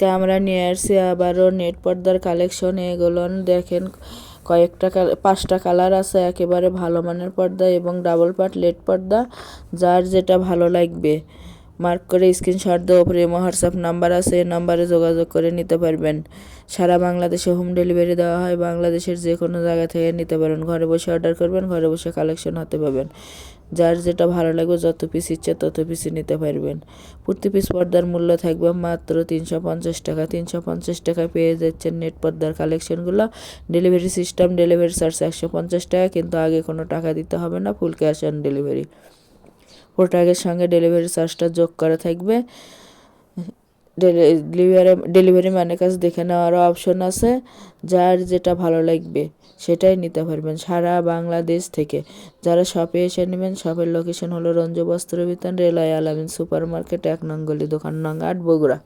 আজকে আমরা নিয়ে আসছি আবারও নেট পর্দার কালেকশন। এগুলো দেখেন কয়েকটা 5টা কালার আছে, একেবারে ভালো মানের পর্দা এবং ডাবল পাট লেট পর্দা। যার যেটা ভালো লাগবে মার্ক করে স্ক্রিনশট দেওয়া উপরে হোয়াটসঅ্যাপ নাম্বার আছে, এই নাম্বারে যোগাযোগ করে নিতে পারবেন। সারা বাংলাদেশে হোম ডেলিভারি দেওয়া হয়, বাংলাদেশের যে কোনো জায়গা থেকে নিতে পারেন। ঘরে বসে অর্ডার করবেন, ঘরে বসে কালেকশন হাতে পাবেন। যার যেটা ভালো লাগবে, যত পিস ইচ্ছে তত পিসই নিতে পারবেন। প্রতি পিস পর্দার মূল্য থাকবে মাত্র 350 টাকা। 350 টাকায় পেয়ে যাচ্ছেন নেট পর্দার কালেকশনগুলো। ডেলিভারি সিস্টেম, ডেলিভারি চার্জ 150 টাকা, কিন্তু আগে কোনো টাকা দিতে হবে না, ফুল ক্যাশ অন ডেলিভারি। প্রোডাক্টের সঙ্গে ডেলিভারি চার্জটা যোগ করা থাকবে। ডেলিভারি মানে কাজ দেখে নেওয়ারও অপশন আছে। যার যেটা ভালো লাগবে সেটাই নিতে পারবেন সারা বাংলাদেশ থেকে। যারা শপে এসে নেবেন, শপের লোকেশন হলো রঞ্জু বস্ত্র বিতান, রেলওয়ে আলামিন সুপার মার্কেট, 1 নং গলি, দোকান নং 8, বগুড়া।